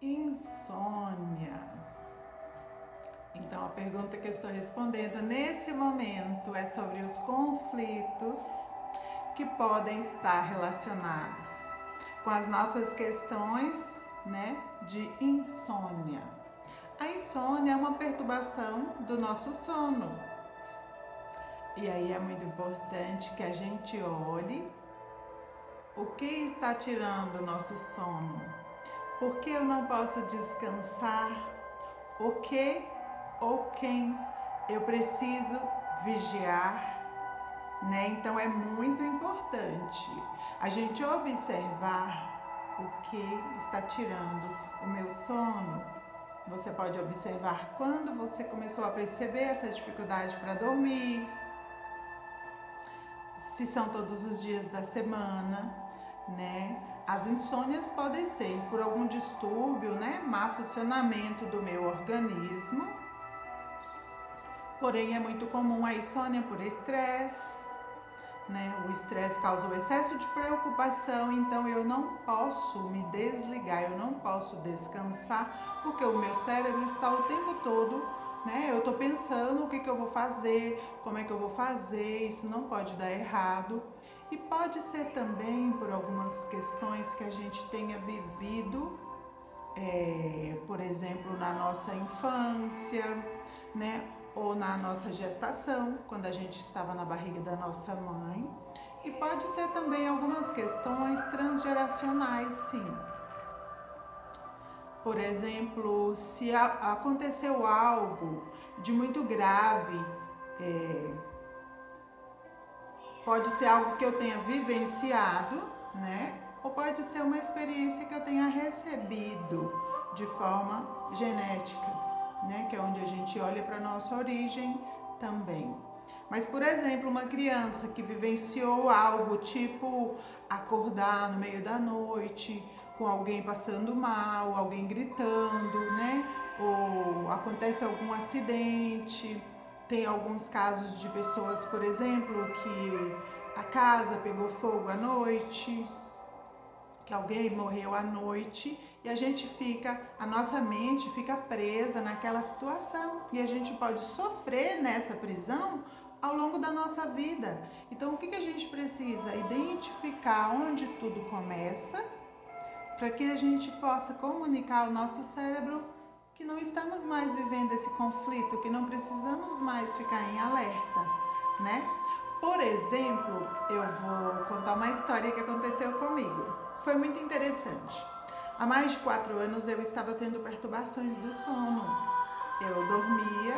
Insônia. Então, a pergunta que eu estou respondendo nesse momento é sobre os conflitos que podem estar relacionados com as nossas questões, de insônia. A insônia é uma perturbação do nosso sono. E aí é muito importante que a gente olhe o que está tirando o nosso sono. Por que eu não posso descansar? O que ou quem eu preciso vigiar, Então é muito importante a gente observar o que está tirando o meu sono. Você pode observar quando você começou a perceber essa dificuldade para dormir, se são todos os dias da semana, As insônias podem ser por algum distúrbio, má funcionamento do meu organismo. Porém, é muito comum a insônia por estresse, O estresse causa o excesso de preocupação, então eu não posso me desligar, eu não posso descansar, porque o meu cérebro está o tempo todo, Eu estou pensando o que eu vou fazer, como é que eu vou fazer, isso não pode dar errado. E pode ser também por algumas questões que a gente tenha vivido, por exemplo, na nossa infância, ou na nossa gestação, quando a gente estava na barriga da nossa mãe. E pode ser também algumas questões transgeracionais, sim. Por exemplo, se aconteceu algo de muito grave, pode ser algo que eu tenha vivenciado, Ou pode ser uma experiência que eu tenha recebido de forma genética, Que é onde a gente olha para a nossa origem também. Mas, por exemplo, uma criança que vivenciou algo tipo acordar no meio da noite, com alguém passando mal, alguém gritando, Ou acontece algum acidente. Tem alguns casos de pessoas, por exemplo, que a casa pegou fogo à noite, que alguém morreu à noite e a nossa mente fica presa naquela situação e a gente pode sofrer nessa prisão ao longo da nossa vida. Então, o que a gente precisa? Identificar onde tudo começa para que a gente possa comunicar ao nosso cérebro que não estamos mais vivendo esse conflito, que não precisamos mais ficar em alerta, Por exemplo, eu vou contar uma história que aconteceu comigo. Foi muito interessante. Há mais de 4 anos eu estava tendo perturbações do sono. Eu dormia,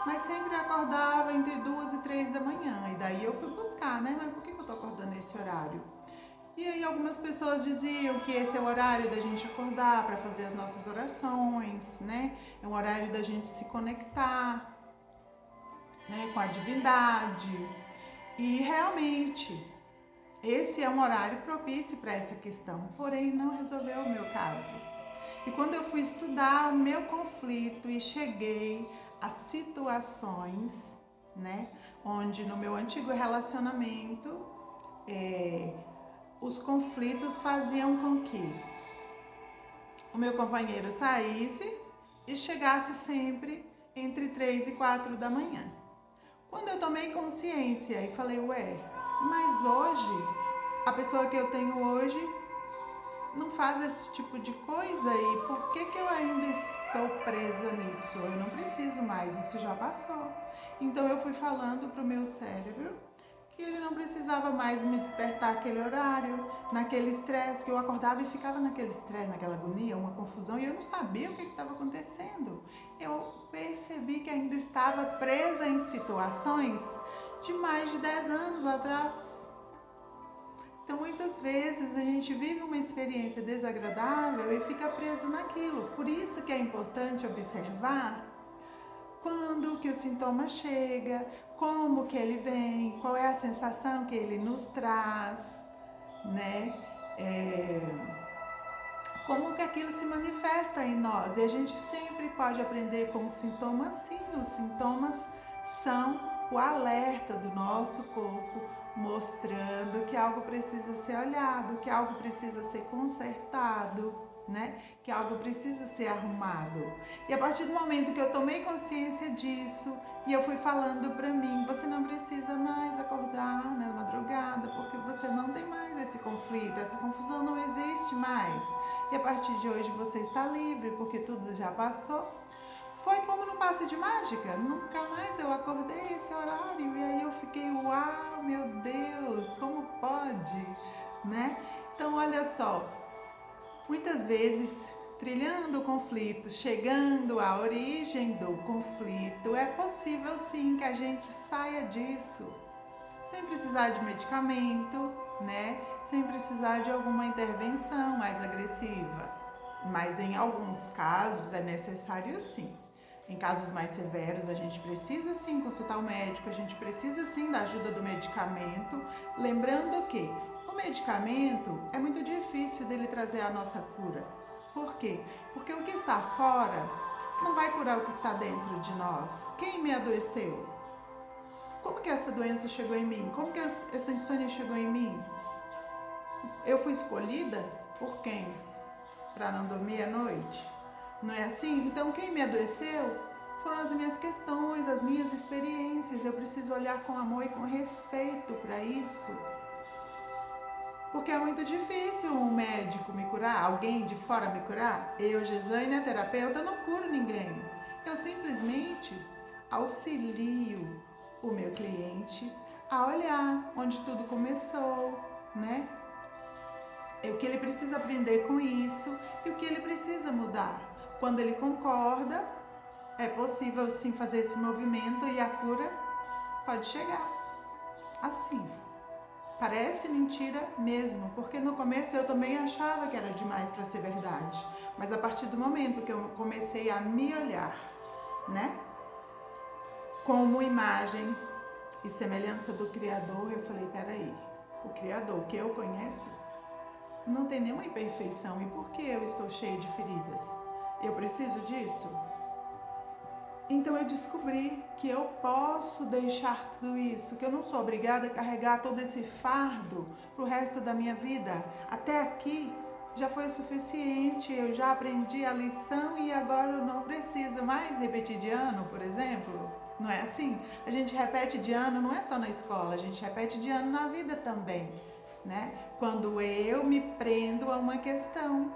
mas sempre acordava entre 2 e 3 da manhã. E daí eu fui buscar, Mas por que eu estou acordando nesse horário? E aí algumas pessoas diziam que esse é o horário da gente acordar para fazer as nossas orações, É um horário da gente se conectar, com a divindade. E realmente, esse é um horário propício para essa questão, porém não resolveu o meu caso. E quando eu fui estudar o meu conflito e cheguei a situações, onde no meu antigo relacionamento, os conflitos faziam com que o meu companheiro saísse e chegasse sempre entre 3 e 4 da manhã. Quando eu tomei consciência e falei, mas hoje, a pessoa que eu tenho hoje não faz esse tipo de coisa e por que eu ainda estou presa nisso? Eu não preciso mais, isso já passou. Então eu fui falando para o meu cérebro que ele não precisava mais me despertar aquele horário, naquele estresse, que eu acordava e ficava naquele estresse, naquela agonia, uma confusão, e eu não sabia o que estava acontecendo. Eu percebi que ainda estava presa em situações de mais de 10 anos atrás. Então, muitas vezes a gente vive uma experiência desagradável e fica preso naquilo. Por isso que é importante observar quando que o sintoma chega, como que ele vem, qual é a sensação que ele nos traz, Como que aquilo se manifesta em nós. E a gente sempre pode aprender com os sintomas, sim. Os sintomas são o alerta do nosso corpo, mostrando que algo precisa ser olhado, que algo precisa ser consertado, né? Que algo precisa ser arrumado. E a partir do momento que eu tomei consciência disso e eu fui falando para mim, você não precisa mais acordar na madrugada, porque você não tem mais esse conflito, essa confusão não existe mais. E a partir de hoje você está livre, porque tudo já passou. Foi como no passe de mágica, nunca mais eu acordei esse horário e aí eu fiquei, uau, meu Deus, como pode, né? Então olha só, muitas vezes trilhando o conflito, chegando à origem do conflito, é possível sim que a gente saia disso, sem precisar de medicamento, né? Sem precisar de alguma intervenção mais agressiva. Mas em alguns casos é necessário sim. Em casos mais severos, a gente precisa sim consultar o médico, a gente precisa sim da ajuda do medicamento, lembrando que o medicamento é muito difícil dele trazer a nossa cura. Por quê? Porque o que está fora não vai curar o que está dentro de nós. Quem me adoeceu? Como que essa doença chegou em mim? Como que essa insônia chegou em mim? Eu fui escolhida por quem? Para não dormir à noite? Não é assim? Então, quem me adoeceu foram as minhas questões, as minhas experiências. Eu preciso olhar com amor e com respeito para isso. Porque é muito difícil um médico me curar, alguém de fora me curar. Eu, Gesane, a terapeuta, não curo ninguém. Eu simplesmente auxilio o meu cliente a olhar onde tudo começou, né? O que ele precisa aprender com isso e o que ele precisa mudar. Quando ele concorda, é possível sim fazer esse movimento e a cura pode chegar. Assim. Parece mentira mesmo, porque no começo eu também achava que era demais para ser verdade. Mas a partir do momento que eu comecei a me olhar, né, como imagem e semelhança do Criador, eu falei, peraí, o Criador que eu conheço não tem nenhuma imperfeição. E por que eu estou cheia de feridas? Eu preciso disso? Então eu descobri que eu posso deixar tudo isso, que eu não sou obrigada a carregar todo esse fardo para o resto da minha vida. Até aqui já foi o suficiente, eu já aprendi a lição e agora eu não preciso mais repetir de ano, por exemplo. Não é assim? A gente repete de ano não é só na escola, a gente repete de ano na vida também, né? Quando eu me prendo a uma questão,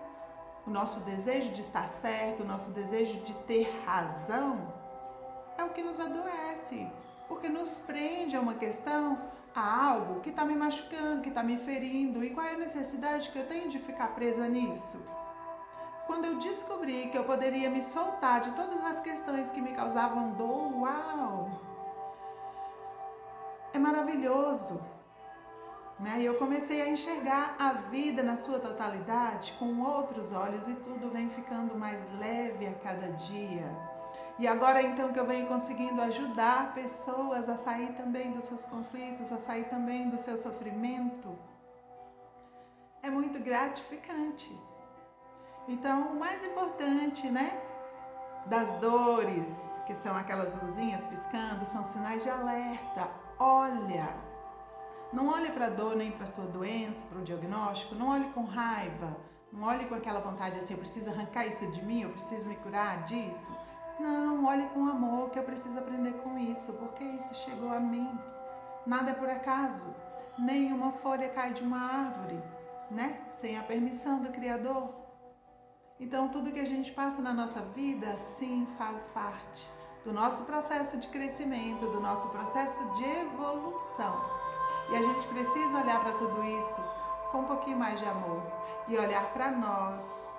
o nosso desejo de estar certo, o nosso desejo de ter razão, é o que nos adoece, porque nos prende a uma questão, a algo que está me machucando, que está me ferindo. E qual é a necessidade que eu tenho de ficar presa nisso? Quando eu descobri que eu poderia me soltar de todas as questões que me causavam dor, uau! É maravilhoso, né? E eu comecei a enxergar a vida na sua totalidade com outros olhos e tudo vem ficando mais leve a cada dia. E agora então que eu venho conseguindo ajudar pessoas a sair também dos seus conflitos, a sair também do seu sofrimento, é muito gratificante. Então o mais importante, né, das dores, que são aquelas luzinhas piscando, são sinais de alerta. Olha, não olhe para a dor nem para a sua doença, para o diagnóstico, não olhe com raiva, não olhe com aquela vontade assim, eu preciso arrancar isso de mim, eu preciso me curar disso. Não, olhe com amor, que eu preciso aprender com isso, porque isso chegou a mim. Nada é por acaso, nenhuma folha cai de uma árvore, né? Sem a permissão do Criador. Então, tudo que a gente passa na nossa vida, sim, faz parte do nosso processo de crescimento, do nosso processo de evolução. E a gente precisa olhar para tudo isso com um pouquinho mais de amor e olhar para nós,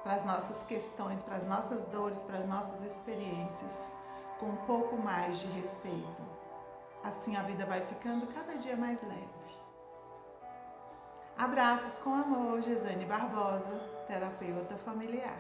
para as nossas questões, para as nossas dores, para as nossas experiências, com um pouco mais de respeito. Assim a vida vai ficando cada dia mais leve. Abraços com amor, Gesane Barbosa, terapeuta familiar.